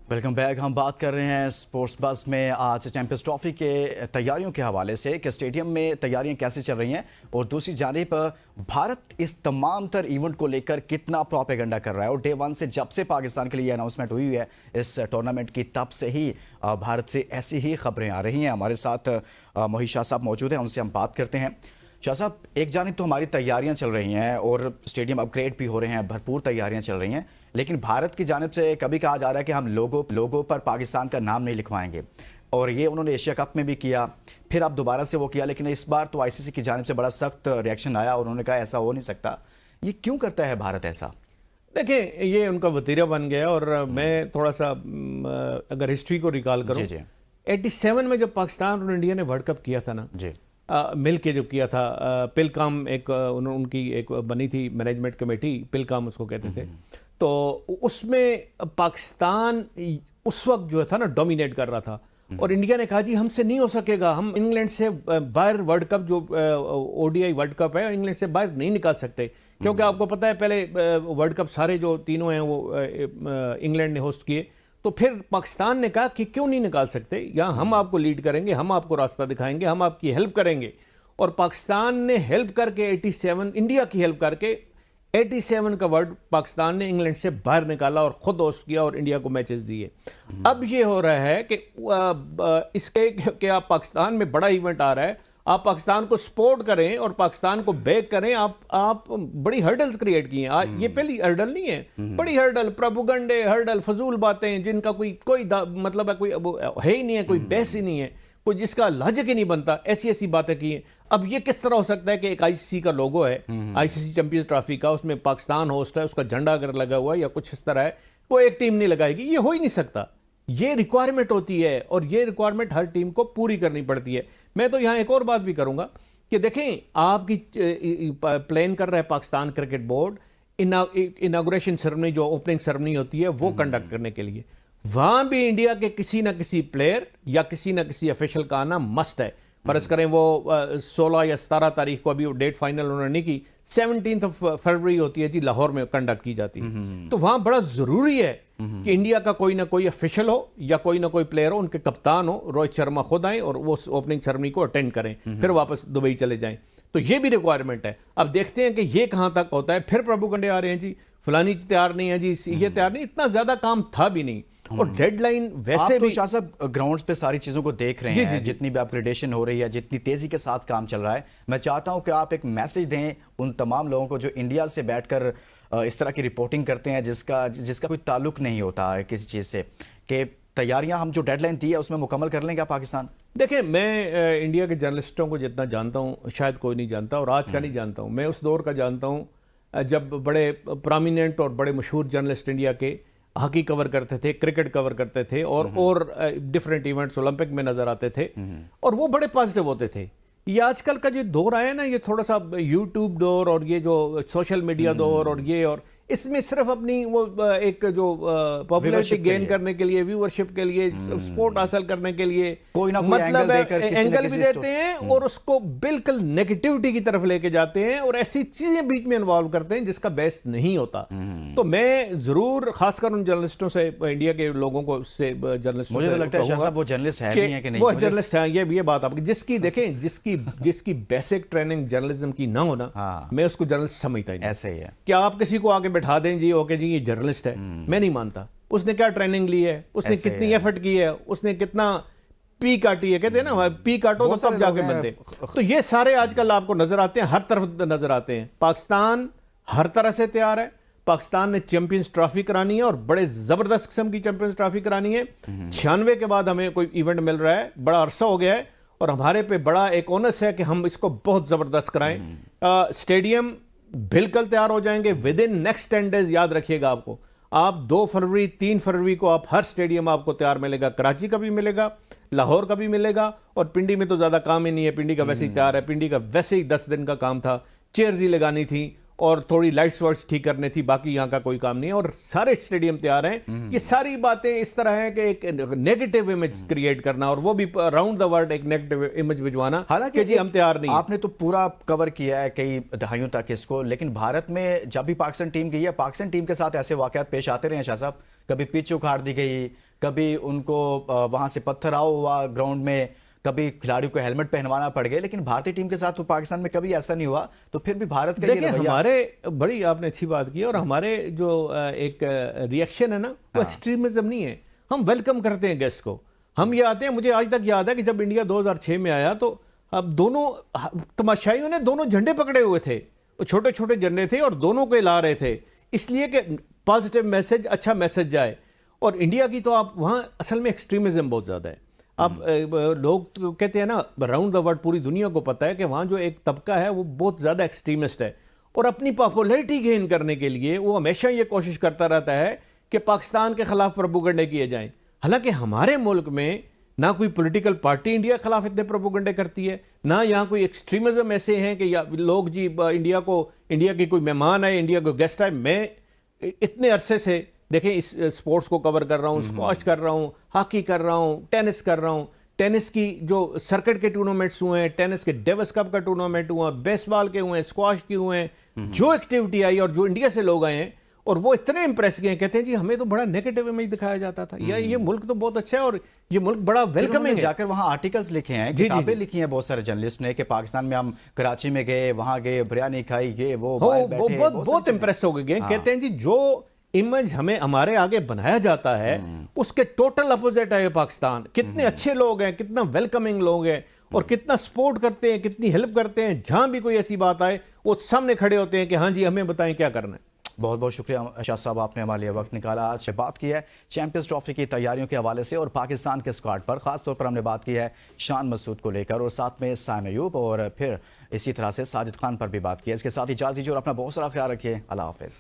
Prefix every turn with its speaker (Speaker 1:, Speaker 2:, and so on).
Speaker 1: Welcome back. हम बात कर रहे हैं स्पोर्ट्स बस में आज चैंपियंस ट्रॉफी के तैयारियों के हवाले से कि स्टेडियम में तैयारियां कैसे चल रही हैं और दूसरी जानिब भारत इस तमाम तर इवेंट को लेकर कितना प्रोपेगेंडा कर रहा है। और डे वन से जब से पाकिस्तान के लिए अनाउंसमेंट हुई है इस टूर्नामेंट की, तब से ही भारत से ऐसी ही खबरें आ रही हैं। हमारे साथ मोहित शाह साहब मौजूद हैं, उनसे हम बात करते हैं। शाह साहब, एक जानिब तो हमारी तैयारियां चल रही हैं और स्टेडियम अपग्रेड भी हो रहे हैं, भरपूर तैयारियां चल रही हैं, लेकिन भारत की जानिब से कभी कहा जा रहा है कि हम लोगों पर पाकिस्तान का नाम नहीं लिखवाएंगे। और ये उन्होंने एशिया कप में भी किया, फिर अब दोबारा से वो किया, लेकिन इस बार तो आईसीसी की जानिब से बड़ा सख्त रिएक्शन आया और उन्होंने कहा ऐसा हो नहीं सकता। ये क्यों करता है भारत ऐसा?
Speaker 2: देखिए, ये उनका वतीरा बन गया। और मैं थोड़ा सा अगर हिस्ट्री को रिकॉल करूं, 87 में जब पाकिस्तान और इंडिया ने वर्ल्ड कप किया था ना जी, मिल के जो किया था, पिलकाम एक उनकी एक बनी थी मैनेजमेंट कमेटी, पिलकाम उसको कहते थे। तो उसमें पाकिस्तान उस वक्त जो था ना डोमिनेट कर रहा था और इंडिया ने कहा जी हमसे नहीं हो सकेगा, हम इंग्लैंड से बाहर वर्ल्ड कप जो ओडीआई वर्ल्ड कप है इंग्लैंड से बाहर नहीं निकाल सकते, क्योंकि आपको पता है पहले वर्ल्ड कप सारे जो तीनों हैं वो इंग्लैंड ने होस्ट किए। तो फिर पाकिस्तान ने कहा कि क्यों नहीं निकाल सकते, यहाँ हम आपको लीड करेंगे, हम आपको रास्ता दिखाएंगे, हम आपकी हेल्प करेंगे। और पाकिस्तान ने हेल्प करके 87 इंडिया की हेल्प करके 87 का वर्ल्ड पाकिस्तान ने इंग्लैंड से बाहर निकाला और खुद होस्ट किया और इंडिया को मैचेस दिए। अब ये हो रहा है कि इसके क्या पाकिस्तान में बड़ा इवेंट आ रहा है, आप पाकिस्तान को सपोर्ट करें और पाकिस्तान को बैक करें। आप बड़ी हर्डल्स क्रिएट किए हैं। ये पहली हर्डल नहीं है, बड़ी हर्डल, प्रोपेगेंडे हर्डल, फजूल बातें जिनका कोई मतलब है, कोई है ही नहीं है, कोई बहस ही नहीं है, कोई जिसका लॉजिक ही नहीं बनता, ऐसी ऐसी बातें की हैं। अब ये किस तरह हो सकता है कि एक आईसीसी का लोगो है, आईसीसी चैंपियंस ट्रॉफी का, उसमें पाकिस्तान होस्ट है, उसका झंडा अगर लगा हुआ है या कुछ इस तरह है, वो एक टीम नहीं लगाएगी, ये हो ही नहीं सकता। ये रिक्वायरमेंट होती है और ये रिक्वायरमेंट हर टीम को पूरी करनी पड़ती है। मैं तो यहां एक और बात भी करूंगा कि देखें, आपकी प्लान कर रहा है Pakistan cricket board inauguration ceremony, जो ओपनिंग सेरेमनी होती है वो कंडक्ट करने के लिए, वहां भी इंडिया के किसी ना किसी प्लेयर या किसी ना किसी ऑफिशियल का आना मस्ट है। फर्ज करें वो 16 या 17 तारीख को, अभी वो डेट फाइनल उन्होंने नहीं की, 17 फरवरी होती है जी, लाहौर में कंडक्ट की जाती है। तो वहां बड़ा जरूरी है कि इंडिया का कोई ना कोई ऑफिशियल हो या कोई ना कोई प्लेयर हो, उनके कप्तान हो, रोहित शर्मा खुद आए और वो ओपनिंग सेरेमनी को अटेंड करें, फिर वापस दुबई चले जाएं। तो ये भी रिक्वायरमेंट है। अब देखते हैं कि ये कहां तक होता है। फिर प्रभुगंडे आ रहे हैं जी, फलानी तैयार नहीं है जी, ये तैयार नहीं, इतना ज्यादा काम था भी नहीं। और डेडलाइन वैसे
Speaker 1: आप
Speaker 2: भी
Speaker 1: शाह साहब ग्राउंड्स पे सारी चीजों को देख रहे हैं, जितनी भी अपग्रेडेशन हो रही है, जितनी तेजी के साथ काम चल रहा है, मैं चाहता हूं कि आप एक मैसेज दें उन तमाम लोगों को जो इंडिया से बैठकर इस तरह की रिपोर्टिंग करते हैं जिसका कोई ताल्लुक नहीं होता है किसी चीज से, कि तैयारियां हम जो डेडलाइन दी है उसमें मुकम्मल कर लेंगे पाकिस्तान।
Speaker 2: देखिए, मैं इंडिया के जर्नलिस्टों को जितना जानता हूं शायद कोई नहीं जानता, और आज का नहीं जानता हूं, मैं उस दौर का जानता हूं जब बड़े प्रोमिनेंट और बड़े मशहूर जर्नलिस्ट इंडिया के हॉकी कवर करते थे, क्रिकेट कवर करते थे और डिफरेंट इवेंट्स ओलंपिक में नजर आते थे और वो बड़े पॉजिटिव होते थे। ये आजकल का जो दौर आया ना, ये थोड़ा सा यूट्यूब दौर और ये जो सोशल मीडिया दौर और ये, और इसमें सिर्फ अपनी वो एक जो पॉपुलैरिटी गेन करने के लिए, व्यूअरशिप के लिए, सपोर्ट हासिल करने के लिए
Speaker 1: कोई ना कोई
Speaker 2: मतलब एंगल भी देते हैं और उसको बिल्कुल नेगेटिविटी की तरफ लेके जाते हैं और ऐसी चीजें बीच में इन्वॉल्व करते हैं जिसका बेस नहीं होता। तो मैं जरूर खासकर उन जर्नलिस्टों से, इंडिया के लोगों को से जर्नलिस्ट,
Speaker 1: मुझे तो लगता है शाह साहब वो जर्नलिस्ट है नहीं है कि नहीं,
Speaker 2: वो जर्नलिस्ट है, ये बात आपकी, जिसकी देखें जिसकी बेसिक ट्रेनिंग जर्नलिज्म की ना होना, मैं उसको जर्नलिस्ट समझता ही नहीं।
Speaker 1: ऐसे ही है।
Speaker 2: क्या आप किसी को आके बैठा दें जी, ओके जी ये जर्नलिस्ट है, मैं नहीं मानता। उसने क्या ट्रेनिंग ली है, उसने कितनी एफर्ट की है, उसने कितना पी काटी है, कहते हैं ना पी काटो तो सब जाके बनते। तो ये सारे आजकल आपको नजर आते हैं, हर तरफ नजर आते हैं। पाकिस्तान हर तरह से तैयार है। पाकिस्तान ने चैंपियंस ट्रॉफी करानी है और बड़े जबरदस्त किस्म की चैंपियंस ट्रॉफी करानी है। 96 के बाद हमें कोई इवेंट मिल रहा है, बड़ा अरसा हो गया है और हमारे पे बड़ा एक ओनस है कि हम इसको बहुत जबरदस्त कराएं। स्टेडियम बिल्कुल तैयार हो जाएंगे विद इन नेक्स्ट 10 डेज। याद रखिएगा, आपको आप 2 फरवरी 3 फरवरी को आप हर स्टेडियम आपको तैयार मिलेगा। कराची का भी मिलेगा, लाहौर का भी मिलेगा और पिंडी में तो ज्यादा काम ही नहीं है, पिंडी का वैसे ही तैयार है। पिंडी का वैसे ही 10 दिन का काम था, चेयर्स ही लगानी थी और थोड़ी लाइट्स वाइट्स ठीक करनी थी, बाकी यहाँ का कोई काम नहीं है। और सारे स्टेडियम तैयार हैं। ये सारी बातें इस तरह है कि एक नेगेटिव इमेज क्रिएट करना, और वो भी अराउंड द वर्ल्ड एक नेगेटिव इमेज भिजवाना,
Speaker 1: हालांकि
Speaker 2: जी हम तैयार नहीं।
Speaker 1: आपने तो पूरा कवर किया है कई दहाइयों तक इसको, लेकिन भारत में जब भी पाकिस्तान टीम गई है, पाकिस्तान टीम के साथ ऐसे वाकयात पेश आते रहे हैं शाह साहब। कभी पिच उखाड़ दी गई, कभी उनको वहां से पत्थराव हुआ ग्राउंड में, कभी खिलाड़ियों को हेलमेट पहनवाना पड़ गया, लेकिन भारतीय टीम के साथ तो पाकिस्तान में कभी ऐसा नहीं हुआ। तो फिर भी भारत का ये रवैया,
Speaker 2: हमारे बड़ी आपने अच्छी बात की, और हमारे जो एक रिएक्शन है ना, वो एक्सट्रीमिज्म नहीं है। हम वेलकम करते हैं गेस्ट को। हम ये आते हैं, मुझे आज तक याद है कि जब इंडिया 2006 में आया तो अब दोनों तमाशाइयों ने दोनों झंडे पकड़े हुए थे, वो छोटे छोटे झंडे थे और दोनों को हिला रहे थे, इसलिए कि पॉजिटिव मैसेज, अच्छा मैसेज जाए। और इंडिया की तो आप वहाँ असल में एक्सट्रीमिज्म बहुत ज़्यादा है। आप लोग तो कहते हैं ना, अराउंड द वर्ल्ड पूरी दुनिया को पता है कि वहाँ जो एक तबका है वो बहुत ज़्यादा एक्सट्रीमिस्ट है, और अपनी पॉपुलैरिटी गेन करने के लिए वो हमेशा ये कोशिश करता रहता है कि पाकिस्तान के खिलाफ प्रोपेगेंडे किए जाएं। हालांकि हमारे मुल्क में ना कोई पॉलिटिकल पार्टी इंडिया के खिलाफ इतने प्रोपेगेंडे करती है, ना यहाँ कोई एक्सट्रीमिज्म ऐसे हैं कि लोग जी इंडिया की कोई मेहमान है, इंडिया को गेस्ट है। मैं इतने अरसे से देखें इस स्पोर्ट्स को कवर कर रहा हूँ, स्क्वॉश कर रहा हूँ, हॉकी कर रहा हूँ, टेनिस कर रहा हूँ। टेनिस की जो सर्किट के टूर्नामेंट्स हुए हैं, टेनिस के डेविस कप का टूर्नामेंट हुआ, बेसबॉल के हुए हैं, स्क्वॉश के हुए हैं, जो एक्टिविटी आई और जो इंडिया से लोग आए हैं, और वो इतने इंप्रेस गए, कहते हैं जी हमें तो बड़ा नेगेटिव इमेज दिखाया जाता था, या ये मुल्क तो बहुत अच्छा है और ये मुल्क बड़ा वेलकमिंग है।
Speaker 1: जाकर वहां आर्टिकल्स लिखे हैं, किताबें लिखी हैं बहुत सारे जर्नलिस्ट ने कि पाकिस्तान में हम कराची में गए, वहां गए, बिरयानी खाई, ये वो
Speaker 2: बहुत इंप्रेस हो गए। कहते हैं जी जो इमेज हमें हमारे आगे बनाया जाता है उसके टोटल अपोजिट है पाकिस्तान। कितने अच्छे लोग हैं, कितना वेलकमिंग लोग हैं, और कितना सपोर्ट करते हैं, कितनी हेल्प करते हैं। जहां भी कोई ऐसी बात आए वो सामने खड़े होते हैं कि हाँ जी हमें बताएं क्या करना है।
Speaker 1: बहुत बहुत शुक्रिया शाह साहब, आपने हमारे लिए वक्त निकाला। आज से बात की है चैंपियंस ट्रॉफी की तैयारियों के हवाले से और पाकिस्तान के स्क्वाड पर, खासतौर पर हमने बात की है शान मसूद को लेकर, और साथ में साइम अयूब, और फिर इसी तरह से साजिद खान पर भी बात की है। इसके साथ इजाज़त दीजिए और अपना बहुत सारा ख्याल रखिए। अल्लाह हाफिज़।